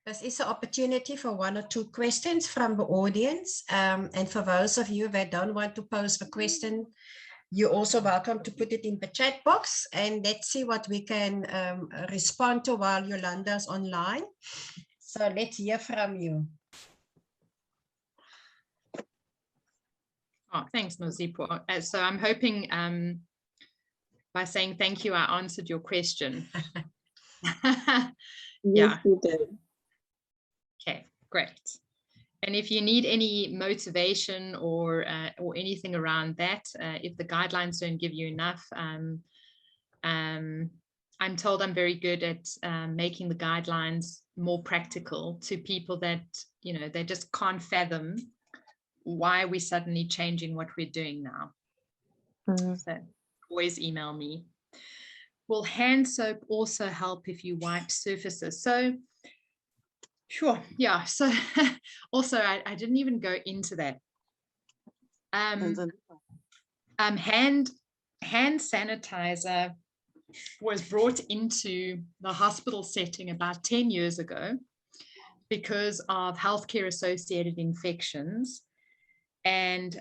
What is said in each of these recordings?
This is an opportunity for 1 or 2 questions from the audience. And for those of you that don't want to pose the question, you're also welcome to put it in the chat box, and let's see what we can respond to while Yolanda's online. So let's hear from you. Oh, thanks, Nozipo. So I'm hoping by saying thank you, I answered your question. Yes, you did. Okay, great. And if you need any motivation or anything around that, if the guidelines don't give you enough, I'm told I'm very good at making the guidelines more practical to people that, you know, they just can't fathom why we're suddenly changing what we're doing now. So always email me. Will hand soap also help if you wipe surfaces? So sure, yeah. So also I didn't even go into that. Hand sanitizer was brought into the hospital setting about 10 years ago because of healthcare associated infections. And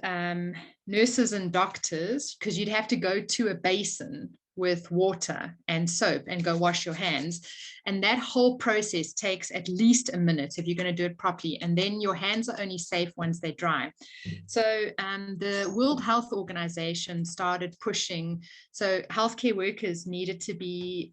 nurses and doctors, because you'd have to go to a basin with water and soap and go wash your hands. And that whole process takes at least a minute if you're going to do it properly. And then your hands are only safe once they're dry. So the World Health Organization started pushing. So healthcare workers needed to be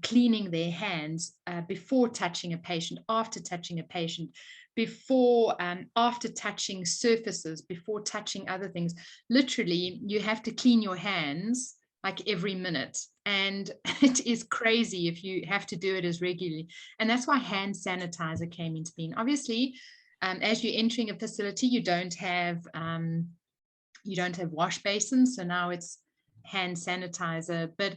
cleaning their hands before touching a patient, after touching a patient, before, after touching surfaces, before touching other things. Literally, you have to clean your hands like every minute. And it is crazy if you have to do it as regularly. And that's why hand sanitizer came into being. Obviously, as you're entering a facility, you don't have wash basins. So now it's hand sanitizer, but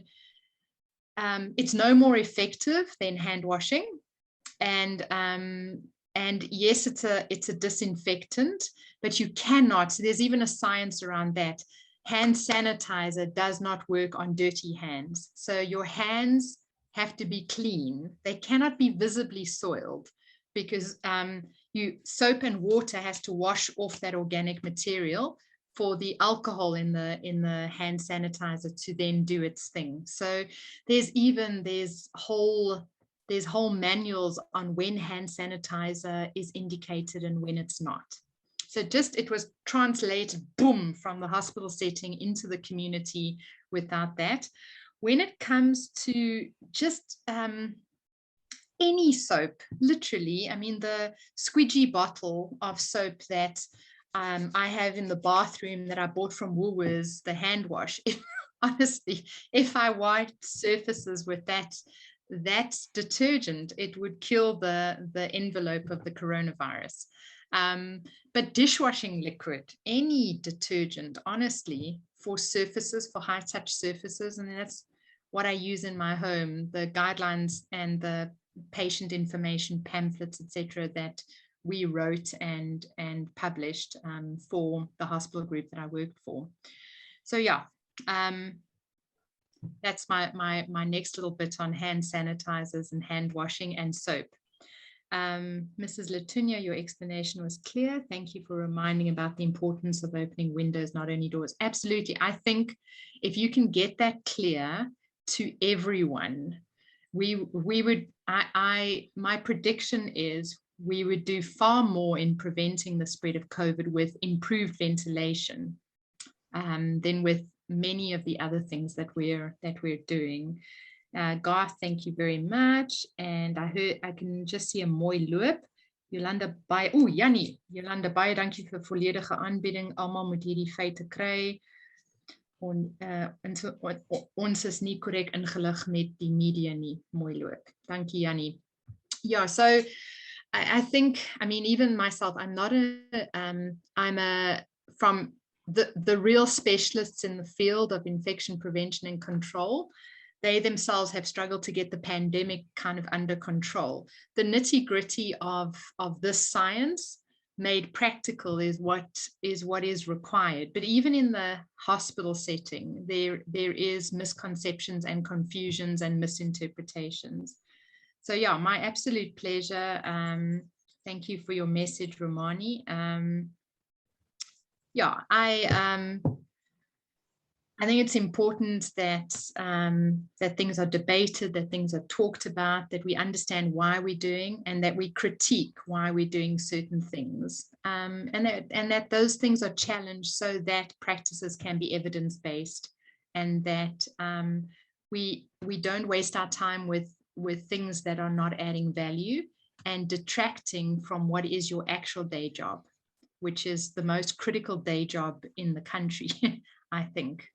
it's no more effective than hand washing. And yes, it's a disinfectant, but you cannot. So there's even a science around that. Hand sanitizer does not work on dirty hands. So your hands have to be clean. They cannot be visibly soiled because soap and water has to wash off that organic material for the alcohol in the hand sanitizer to then do its thing. So there's whole manuals on when hand sanitizer is indicated and when it's not. So it was translated, boom, from the hospital setting into the community without that. When it comes to just any soap, literally, I mean, the squidgy bottle of soap that I have in the bathroom that I bought from Woolworths, the hand wash, honestly, if I wiped surfaces with that detergent, it would kill the envelope of the coronavirus. But dishwashing liquid, any detergent, honestly, for surfaces, for high touch surfaces, and that's what I use in my home, the guidelines and the patient information pamphlets, etc., that we wrote and published for the hospital group that I worked for. So yeah, that's my next little bit on hand sanitizers and hand washing and soap. Mrs. Latunya, your explanation was clear. Thank you for reminding about the importance of opening windows, not only doors. Absolutely. I think if you can get that clear to everyone, my prediction is we would do far more in preventing the spread of COVID with improved ventilation than with many of the other things that we're doing. Garth, thank you very much. And I can just see a mooi loop. Yolanda baie, Jannie, Yolanda baie dankie vir volledige aanbieding. Almal moet hierdie feite kry. Ons is nie korrek ingelig met die media nie. Mooi loop. Dankie, Jannie. Yeah, so I think, I mean, even myself, I'm from the real specialists in the field of infection prevention and control. They themselves have struggled to get the pandemic kind of under control. The nitty-gritty of this science made practical is what is required. But even in the hospital setting, there is misconceptions and confusions and misinterpretations. So yeah, my absolute pleasure. Thank you for your message, Romani. Yeah, I think it's important that that things are debated, that things are talked about, that we understand why we're doing, and that we critique why we're doing certain things, and that those things are challenged so that practices can be evidence-based, and that we don't waste our time with things that are not adding value and detracting from what is your actual day job, which is the most critical day job in the country, I think.